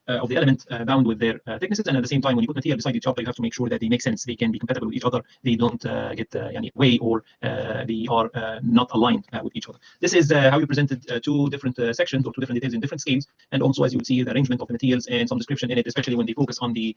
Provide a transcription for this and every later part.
of the element bound with their thicknesses, and at the same time, when you put material beside each other, you have to make sure that they make sense, they can be compatible with each other, they don't get way, or they are not aligned with each other. This is how you presented two different sections or two different details in different scales, and also as you would see the arrangement of the materials and some description in it, especially when they focus on the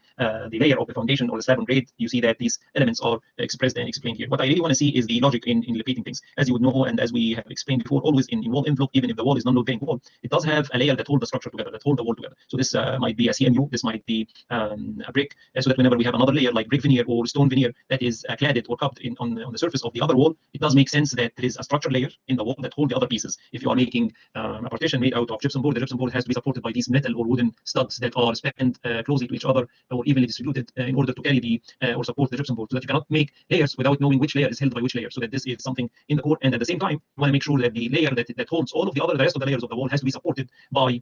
layer of the foundation or the slab on grade. You see that these elements are expressed and explained here. What I really want to see is the logic in repeating things. As you would know, and as we have explained before, always in wall envelope, even if the wall is non-load bearing wall, it does have a layer that holds the structure together, that hold the wall together. So this might be a CMU, this might be a brick, so that whenever we have another layer like brick veneer or stone veneer that is cladded or cupped in on the surface of the other wall, it does make sense that there is a structure layer in the wall that hold the other pieces. If you are making a partition made out of gypsum board, the gypsum board has to be supported by these metal or wooden studs that are spanned closely to each other or evenly distributed in order to carry the or support the gypsum board, so that you cannot make layers without knowing which layer is held by which layer. So that this is something in the core, and at the same time, you want to make sure that the layer that holds all of the rest of the layers of the wall has to be supported by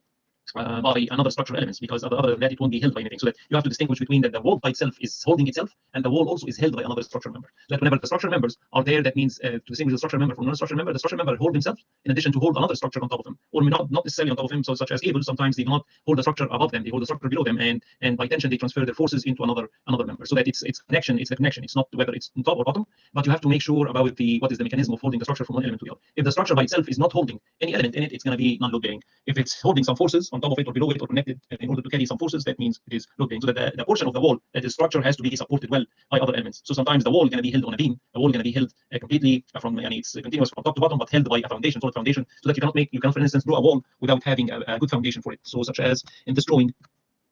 another structural elements, because other than that it won't be held by anything. So that you have to distinguish between that the wall by itself is holding itself and the wall also is held by another structural member. So that whenever the structural members are there, that means to distinguish the structural member from non-structural member, the structural member hold himself in addition to hold another structure on top of him, or not necessarily on top of him. So such as cables, sometimes they do not hold the structure above them, they hold the structure below them, and by tension they transfer their forces into another member. So that it's connection, it's the connection. It's not whether it's on top or bottom, but you have to make sure about what is the mechanism of holding the structure from one element to the other. If the structure by itself is not holding any element in it, it's going to be non-load bearing. If it's holding some forces on top of it or below it or connected in order to carry some forces, that means it is load bearing. So that the portion of the wall that is structure has to be supported well by other elements. So sometimes the wall is going to be held on a beam, the wall is going to be held completely from, it's continuous from top to bottom, but held by a foundation, solid foundation, so that you cannot, for instance, draw a wall without having a good foundation for it. So such as in this drawing,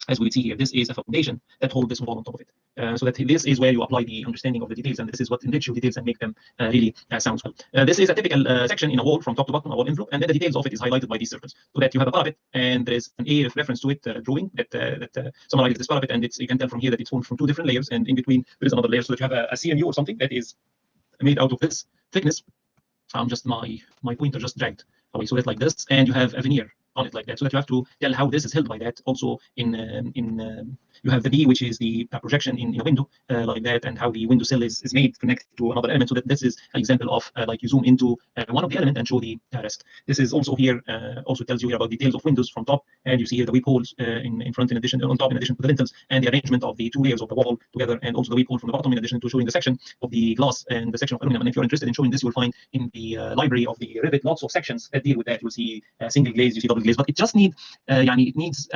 as we see here, this is a foundation that holds this wall on top of it. So that this is where you apply the understanding of the details, and this is what enrich your details and make them really sound well. This is a typical section in a wall from top to bottom, a wall envelope, and then the details of it is highlighted by these circles, so that you have a parapet, and there is an A reference to it drawing that summarizes this parapet, and you can tell from here that it's formed from two different layers, and in between there is another layer, so that you have a CMU or something that is made out of this thickness. Just my pointer just dragged away, so that like this, and you have a veneer on it like that, so that you have to tell how this is held by that. Also you have the B, which is the projection in a window like that, and how the window sill is made connected to another element, so that this is an example of like you zoom into one of the element and show the rest. This is also here also tells you here about details of windows from top, and you see here the weep holes in front, in addition on top, in addition to the lintels, and the arrangement of the two layers of the wall together, and also the weep hole from the bottom, in addition to showing the section of the glass and the section of aluminum. And if you're interested in showing this, you will find in the library of the Revit lots of sections that deal with that. You'll see single glaze, you see double glaze, but it just needs it needs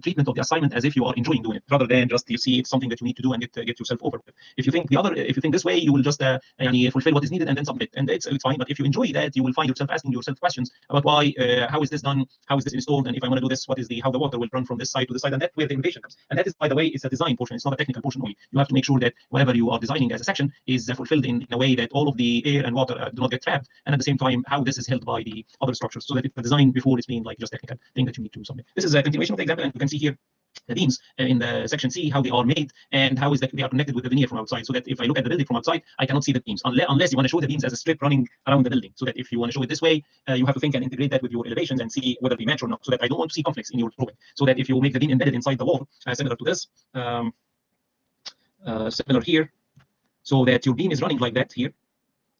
treatment of the assignment as if you are enjoying doing it, rather than just you see it's something that you need to do and get yourself over with. If you think this way, you will just fulfill what is needed and then submit, and it's fine. But if you enjoy that, you will find yourself asking yourself questions about why, how is this done, how is this installed, and if I want to do this, what is how the water will run from this side to this side, and that's where the innovation comes. And that is, by the way, it's a design portion, it's not a technical portion only. You have to make sure that whatever you are designing as a section is fulfilled in a way that all of the air and water do not get trapped, and at the same time how this is held by the other structures, so that it's the design before it's being like just technical thing that you need to submit. This is a continuation of the example, and you can see here the beams in the section C, how they are made and how is that they are connected with the veneer from outside, so that if I look at the building from outside, I cannot see the beams unless you want to show the beams as a strip running around the building. So that if you want to show it this way, you have to think and integrate that with your elevations and see whether they match or not, so that I don't want to see conflicts in your drawing. So that if you make the beam embedded inside the wall, similar to this, similar here, so that your beam is running like that here,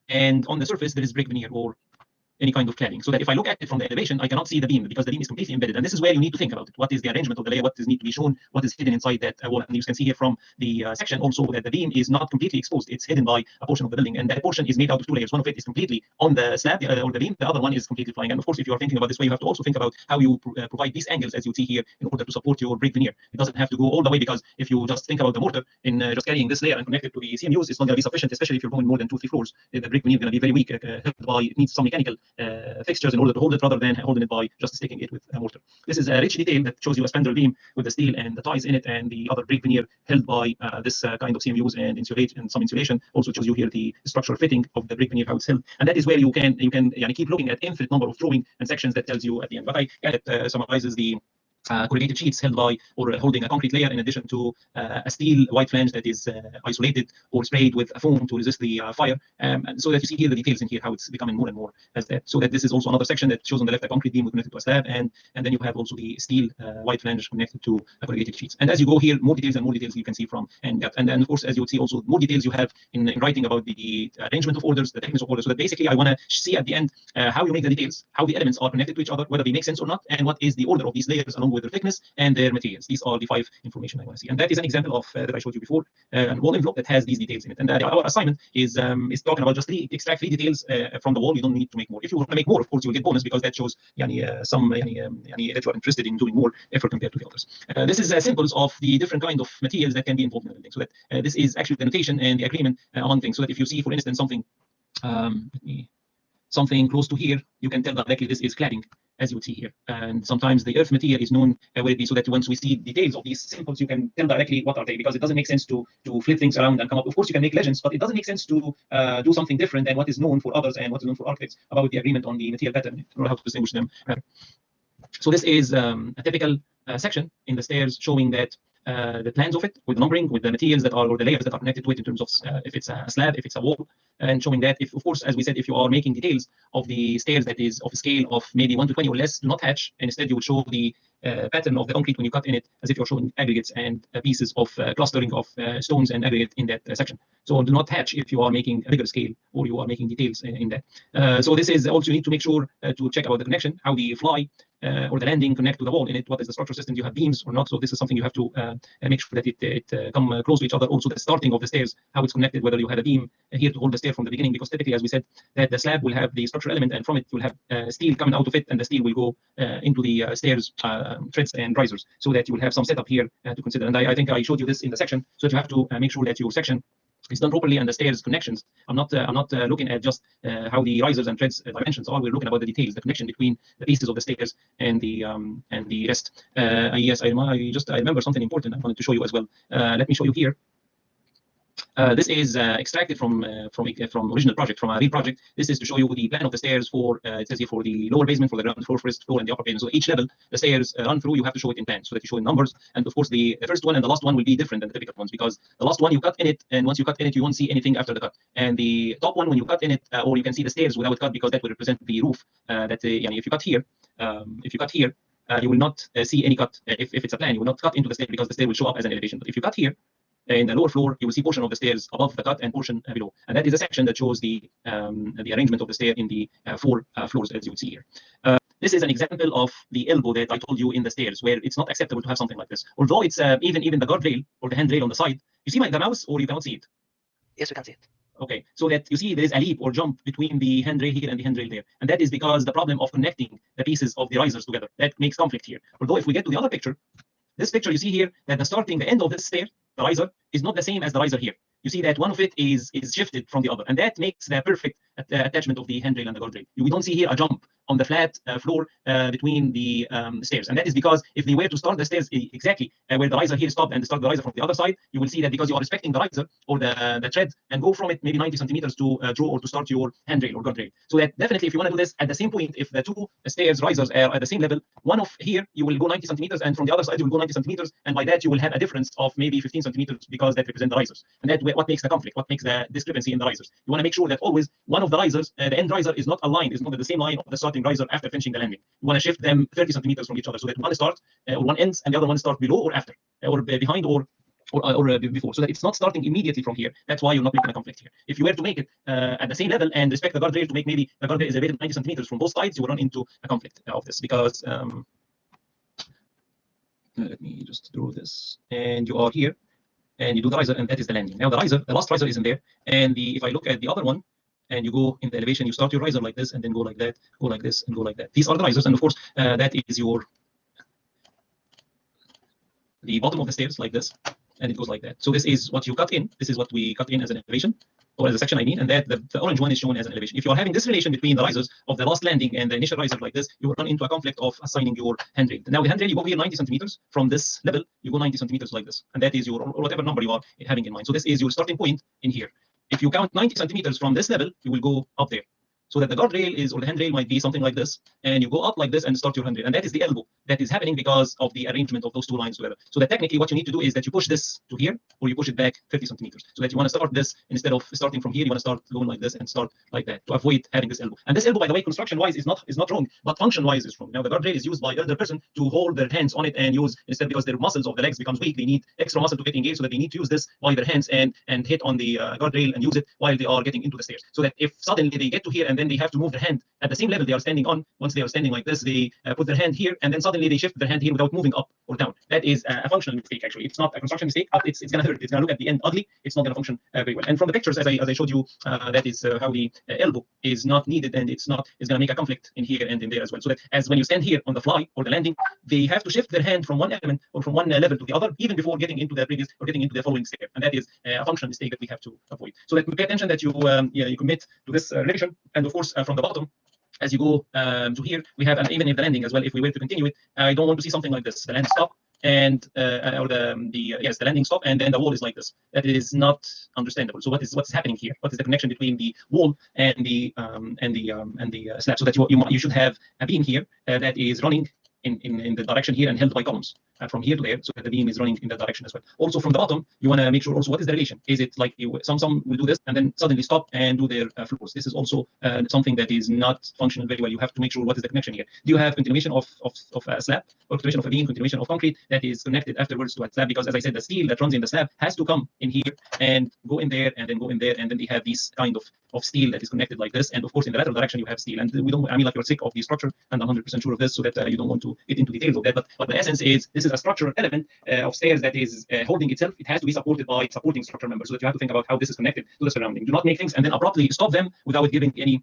and on the surface there is brick veneer or any kind of cladding, so that if I look at it from the elevation, I cannot see the beam because the beam is completely embedded. And this is where you need to think about it. What is the arrangement of the layer? What does need to be shown? What is hidden inside that wall? And you can see here from the section also that the beam is not completely exposed. It's hidden by a portion of the building, and that portion is made out of two layers. One of it is completely on the slab or the beam. The other one is completely flying. And of course, if you are thinking about this way, you have to also think about how you provide these angles, as you see here, in order to support your brick veneer. It doesn't have to go all the way, because if you just think about the mortar in just carrying this layer and connect it to the CMUs, it's not going to be sufficient, especially if you're going more than 2-3 floors. The brick veneer is going to be very weak. It needs some mechanical fixture in order to hold it, rather than holding it by just sticking it with a mortar. This is a rich detail that shows you a spandrel beam with the steel and the ties in it, and the other brick veneer held by this kind of CMUs and some insulation. Also shows you here the structural fitting of the brick veneer, how it's held, and that is where you can keep looking at infinite number of drawing and sections that tells you at the end. But it summarizes the corrugated sheets held by or holding a concrete layer, in addition to a steel white flange that is isolated or sprayed with a foam to resist the fire, and so that you see here the details in here, how it's becoming more and more as that. So that this is also another section that shows on the left a concrete beam connected to a slab, and then you have also the steel white flange connected to corrugated sheets. And as you go here, more details and more details you can see from, and then of course, as you would see, also more details you have in writing about the arrangement of orders, the techniques of orders. So that basically I want to see at the end how you make the details, how the elements are connected to each other, whether they make sense or not, and what is the order of these layers along with their thickness and their materials. These are the 5 information I want to see, and that is an example of that I showed you before, an wall envelope that has these details in it. And our assignment is talking about just extract 3 details from the wall. You don't need to make more. If you want to make more, of course, you will get bonus because that shows that you are interested in doing more effort compared to the others. This is samples of the different kind of materials that can be involved in the building. So that this is actually the notation and the agreement on things. So that if you see, for instance, something close to here, you can tell directly this is cladding, as you would see here. And sometimes the earth material is known where it be, so that once we see details of these samples, you can tell directly what are they, because it doesn't make sense to flip things around and come up. Of course, you can make legends, but it doesn't make sense to do something different than what is known for others and what is known for architects about the agreement on the material pattern, or how to distinguish them. So this is a typical section in the stairs showing that the plans of it with numbering, with the materials that are, or the layers that are connected to it in terms of if it's a slab, if it's a wall, and showing that if, of course, as we said, if you are making details of the stairs that is of a scale of maybe 1 to 20 or less, do not hatch, and instead you will show the pattern of the concrete when you cut in it as if you're showing aggregates and pieces of clustering of stones and aggregate in that section. So do not hatch if you are making a bigger scale or you are making details in that. So this is also, you need to make sure to check about the connection, how the fly or the landing connect to the wall in it. What is the structural system? Do you have beams or not? So this is something you have to make sure that it come close to each other. Also the starting of the stairs, how it's connected, whether you have a beam here to hold the stair from the beginning, because typically, as we said, that the slab will have the structural element, and from it you'll have steel coming out of it, and the steel will go into the stairs treads and risers, so that you will have some setup here to consider. And I think I showed you this in the section, so that you have to make sure that your section is done properly and the stairs connections. I'm not looking at just how the risers and treads dimensions are. We're looking about the details, the connection between the pieces of the stairs and the rest. Yes, I remember something important I wanted to show you as well. Let me show you here. This is extracted from original project, from a real project. This is to show you the plan of the stairs for it says here for the lower basement, for the ground floor, first floor, and the upper basement. So each level the stairs run through, you have to show it in plan, so that you show in numbers. And of course the first one and the last one will be different than the typical ones, because the last one you cut in it, and once you cut in it you won't see anything after the cut. And the top one, when you cut in it, or you can see the stairs without cut, because that will represent the roof. That if you cut here, you will not see any cut. If it's a plan, you will not cut into the stair, because the stair will show up as an elevation. But if you cut here, in the lower floor, you will see portion of the stairs above the cut and portion below, and that is a section that shows the arrangement of the stair in the 4 floors, as you would see here. This is an example of the elbow that I told you in the stairs, where it's not acceptable to have something like this. Although it's even the guardrail or the handrail on the side, you see the mouse, or you cannot see it? Yes, we can see it. Okay, so that you see there is a leap or jump between the handrail here and the handrail there, and that is because the problem of connecting the pieces of the risers together, that makes conflict here. Although if we get to the other picture, this picture, you see here that the end of this stair, the riser, is not the same as the riser here. You see that one of it is shifted from the other, and that makes the perfect attachment of the handrail and the guardrail. We don't see here a jump on the flat floor between the stairs, and that is because if they were to start the stairs exactly where the riser here stopped and start the riser from the other side, you will see that because you are respecting the riser or the tread and go from it maybe 90 centimeters to draw or to start your handrail or guardrail. So that definitely, if you want to do this at the same point, if the 2 stairs risers are at the same level, one of here you will go 90 centimeters, and from the other side you will go 90 centimeters, and by that you will have a difference of maybe 15 centimeters, because that represent the risers, and that what makes the conflict, what makes the discrepancy in the risers. You want to make sure that always one of the risers, the end riser, is not aligned, is not at the same line of the starting riser after finishing the landing. You want to shift them 30 centimeters from each other, so that one starts or one ends and the other one starts below or after, or behind or before, so that it's not starting immediately from here. That's why you're not making a conflict here. If you were to make it at the same level and respect the guardrail, to make maybe the guardrail is elevated 90 centimeters from both sides, you will run into a conflict of this, because let me just draw this, and you are here and you do the riser, and that is the landing. Now the last riser isn't there, and if I look at the other one, and you go in the elevation, you start your riser like this, and then go like that, go like this, and go like that. These are the risers, and of course that is the bottom of the stairs like this, and it goes like that. So this is what you cut in. This is what we cut in as an elevation, or as a section, I mean, and that the orange one is shown as an elevation. If you are having this relation between the risers of the last landing and the initial riser like this, you will run into a conflict of assigning your handrail. Now the handrail, you go here 90 centimeters from this level, you go 90 centimeters like this, and that is your, or whatever number you are having in mind. So this is your starting point in here. If you count 90 centimeters from this level, you will go up there. So that the guardrail is, or the handrail might be something like this, and you go up like this and start your handrail, and that is the elbow that is happening because of the arrangement of those 2 lines together. So that technically what you need to do is that you push this to here, or you push it back 30 centimeters, so that you want to start this, instead of starting from here, you want to start going like this and start like that to avoid having this elbow. And this elbow, by the way, construction wise is not wrong, but function wise is wrong. Now the guardrail is used by elder person to hold their hands on it and use, instead, because their muscles of the legs becomes weak, they need extra muscle to get engaged, so that they need to use this by their hands and hit on the guardrail and use it while they are getting into the stairs, so that if suddenly they get to here and and then they have to move their hand at the same level they are standing on. Once they are standing like this, they put their hand here, and then suddenly they shift their hand here without moving up or down. That is a functional mistake. Actually, it's not a construction mistake, but it's going to hurt. It's going to look at the end ugly. It's not going to function very well. And from the pictures, as I showed you, that is how the elbow is not needed, and it's going to make a conflict in here and in there as well. So that as when you stand here on the fly or the landing, they have to shift their hand from one element or from one level to the other, even before getting into the previous or getting into the following step. And that is a functional mistake that we have to avoid. So that we pay attention that you you commit to this revision. And of course, from the bottom, as you go to here, we have even if the landing as well. If we were to continue it, I don't want to see something like this: the land stop and or the landing stop, and then the wall is like this. That is not understandable. So what's happening here? What is the connection between the wall and the slab? So that you should have a beam here that is running in the direction here and held by columns from here to there, so that the beam is running in that direction as well. Also from the bottom, you want to make sure also what is the relation. Is it like some will do this and then suddenly stop and do their floors? This is also something that is not functional very well. You have to make sure what is the connection here. Do you have continuation of a slab, or continuation of a beam, continuation of concrete that is connected afterwards to a slab? Because as I said, the steel that runs in the slab has to come in here and go in there and then go in there, and then they have this kind of steel that is connected like this. And of course, in the lateral direction, you have steel. And we don't, I mean, like, you're sick of the structure, and I'm 100% sure of this, so that you don't want to get into details of that. But the essence is, this is a structural element of stairs that is holding itself. It has to be supported by supporting structure members, so that you have to think about how this is connected to the surrounding. Do not make things and then abruptly stop them without giving any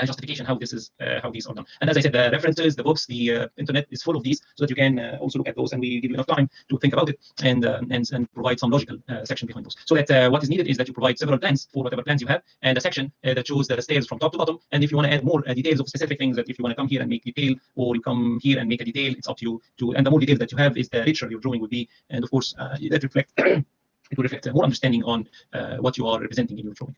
justification how this is how these are done. And as I said, the references, the books, the internet is full of these, so that you can also look at those, and we give you enough time to think about it and provide some logical section behind those. So that what is needed is that you provide several plans for whatever plans you have, and a section that shows the stairs from top to bottom. And if you want to add more details of specific things, that if you want to come here and make detail, or you come here and make a detail, it's up to you. And the more details that you have, is the richer your drawing will be, and of course that reflect it will reflect more understanding on what you are representing in your drawing.